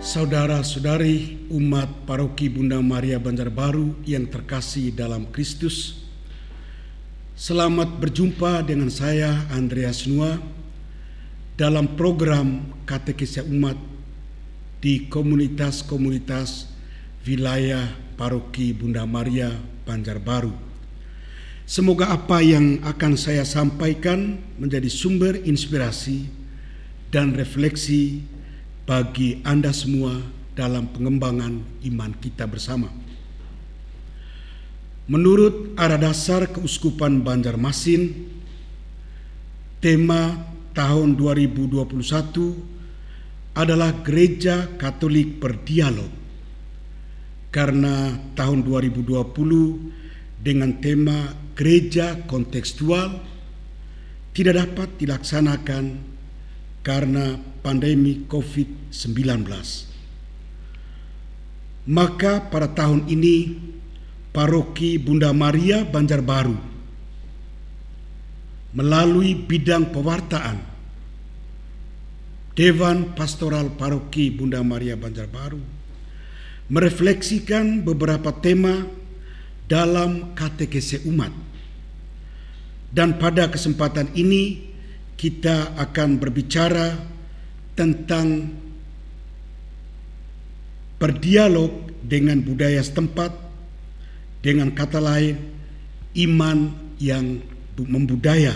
Saudara-saudari umat Paroki Bunda Maria Banjarbaru yang terkasih dalam Kristus, selamat berjumpa dengan saya Andreas Nua dalam program Katekesi Umat di komunitas-komunitas wilayah Paroki Bunda Maria Banjarbaru. Semoga apa yang akan saya sampaikan menjadi sumber inspirasi dan refleksi bagi Anda semua dalam pengembangan iman kita bersama. Menurut arah dasar Keuskupan Banjarmasin, tema tahun 2021 adalah Gereja Katolik Berdialog, karena tahun 2020 dengan tema Gereja Kontekstual tidak dapat dilaksanakan karena pandemi COVID-19. Maka pada tahun ini Paroki Bunda Maria Banjarbaru melalui bidang pewartaan Dewan Pastoral Paroki Bunda Maria Banjarbaru merefleksikan beberapa tema dalam katekesi umat. Dan pada kesempatan ini kita akan berbicara tentang berdialog dengan budaya setempat, dengan kata lain iman yang membudaya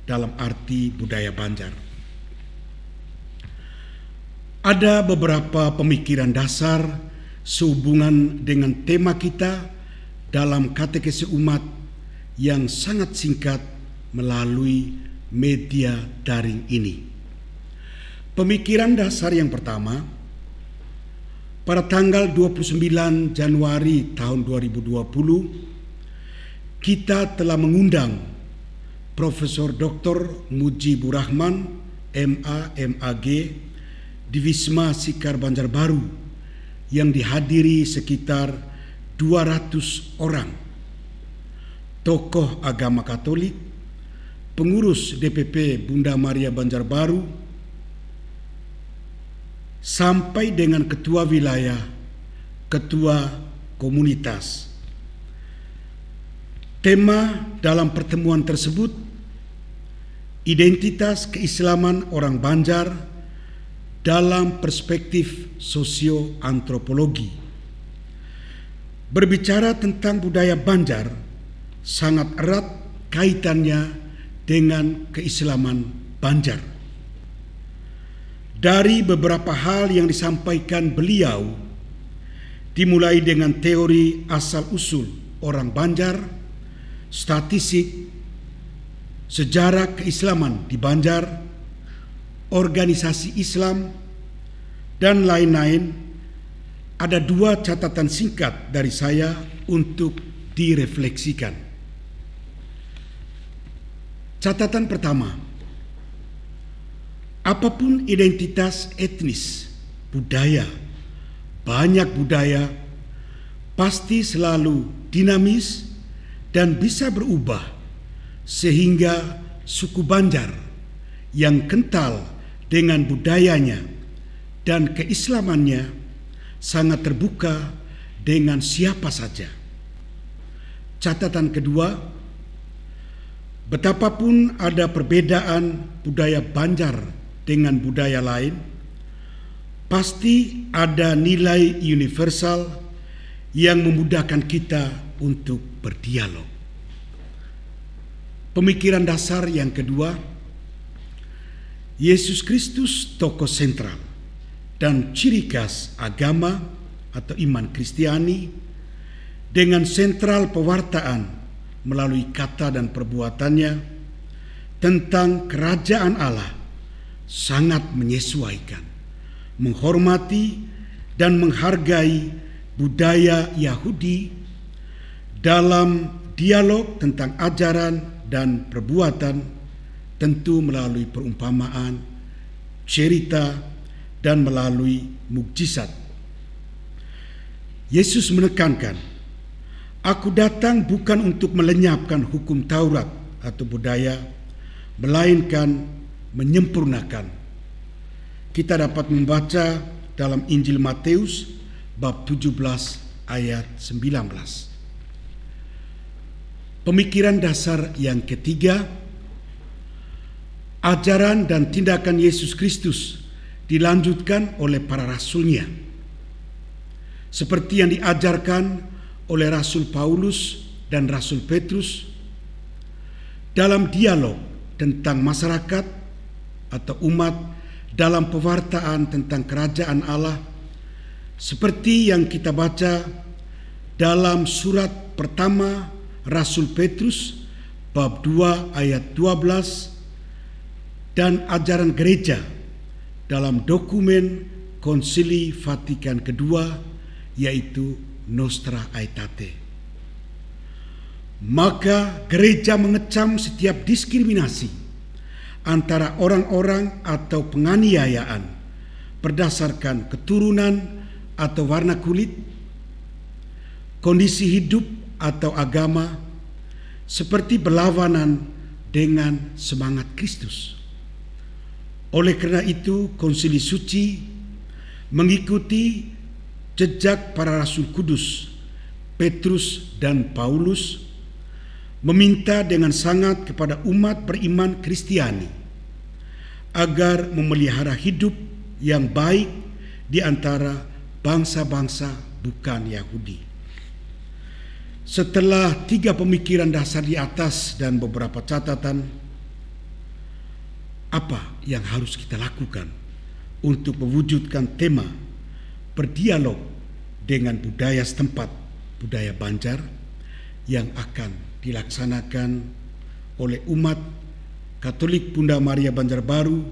dalam arti budaya Banjar. Ada beberapa pemikiran dasar sehubungan dengan tema kita dalam katekesi umat yang sangat singkat melalui media daring ini. Pemikiran dasar yang pertama, pada tanggal 29 Januari tahun 2020, kita telah mengundang Profesor Dr. Mujibur Rahman, MA, MAG, di Wisma Sikar Banjarbaru yang dihadiri sekitar 200 orang, tokoh agama Katolik, pengurus DPP Bunda Maria Banjarbaru, sampai dengan ketua wilayah, ketua komunitas. Tema dalam pertemuan tersebut, identitas keislaman orang Banjar dalam perspektif sosioantropologi. Berbicara tentang budaya Banjar sangat erat kaitannya dengan keislaman Banjar. Dari beberapa hal yang disampaikan beliau, dimulai dengan teori asal-usul orang Banjar, statistik, sejarah keislaman di Banjar, organisasi Islam, dan lain-lain, ada dua catatan singkat dari saya untuk direfleksikan. Catatan pertama, apapun identitas etnis, budaya, banyak budaya pasti selalu dinamis dan bisa berubah, sehingga suku Banjar yang kental dengan budayanya dan keislamannya sangat terbuka dengan siapa saja. Catatan kedua, betapapun ada perbedaan budaya Banjar dengan budaya lain, pasti ada nilai universal yang memudahkan kita untuk berdialog. Pemikiran dasar yang kedua, Yesus Kristus tokoh sentral dan ciri khas agama atau iman Kristiani dengan sentral pewartaan melalui kata dan perbuatannya tentang kerajaan Allah sangat menyesuaikan, menghormati dan menghargai budaya Yahudi dalam dialog tentang ajaran dan perbuatan, tentu melalui perumpamaan, cerita, dan melalui mukjizat. Yesus menekankan, "Aku datang bukan untuk melenyapkan hukum Taurat atau budaya, melainkan menyempurnakan." Kita dapat membaca dalam Injil Matius bab 17 ayat 19. Pemikiran dasar yang ketiga, ajaran dan tindakan Yesus Kristus dilanjutkan oleh para rasulnya, seperti yang diajarkan oleh Rasul Paulus dan Rasul Petrus dalam dialog tentang masyarakat atau umat dalam pewartaan tentang kerajaan Allah, seperti yang kita baca dalam surat pertama Rasul Petrus bab 2 ayat 12 dan ajaran gereja dalam dokumen Konsili Vatikan kedua, yaitu Nostra Aetate. Maka gereja mengecam setiap diskriminasi antara orang-orang atau penganiayaan berdasarkan keturunan atau warna kulit, kondisi hidup atau agama, seperti berlawanan dengan semangat Kristus. Oleh karena itu, Konsili Suci mengikuti jejak para rasul kudus Petrus dan Paulus, meminta dengan sangat kepada umat beriman Kristiani agar memelihara hidup yang baik di antara bangsa-bangsa bukan Yahudi. Setelah 3 pemikiran dasar di atas dan beberapa catatan, apa yang harus kita lakukan untuk mewujudkan tema berdialog dengan budaya setempat, budaya Banjar, yang akan dilaksanakan oleh umat Katolik Bunda Maria Banjarbaru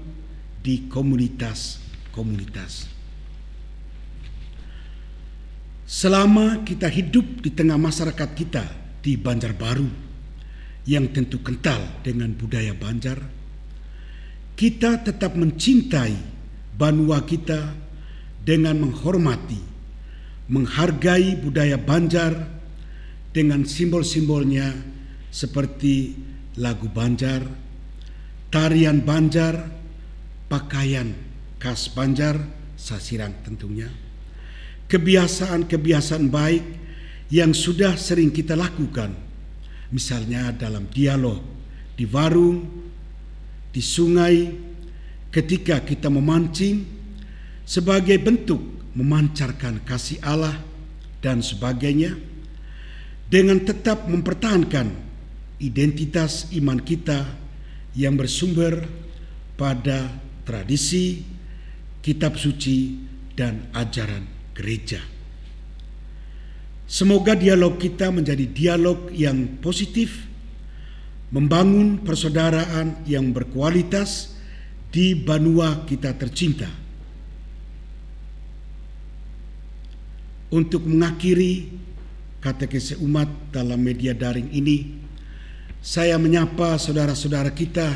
di komunitas-komunitas. Selama kita hidup di tengah masyarakat kita di Banjarbaru yang tentu kental dengan budaya Banjar, kita tetap mencintai Banua kita dengan menghormati, menghargai budaya Banjar dengan simbol-simbolnya seperti lagu Banjar, tarian Banjar, pakaian khas Banjar, sasirang tentunya, kebiasaan-kebiasaan baik yang sudah sering kita lakukan, misalnya dalam dialog di warung, di sungai, ketika kita memancing, sebagai bentuk memancarkan kasih Allah dan sebagainya, dengan tetap mempertahankan identitas iman kita yang bersumber pada tradisi, kitab suci, dan ajaran gereja. Semoga dialog kita menjadi dialog yang positif, membangun persaudaraan yang berkualitas di Banua kita tercinta. Untuk mengakhiri katekese umat dalam media daring ini, saya menyapa saudara-saudara kita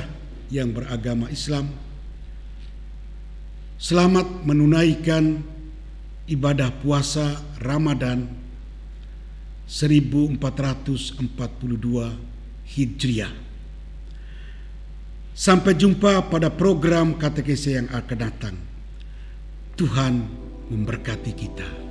yang beragama Islam. Selamat menunaikan ibadah puasa Ramadan 1442 Hijriah. Sampai jumpa pada program katekese yang akan datang. Tuhan memberkati kita.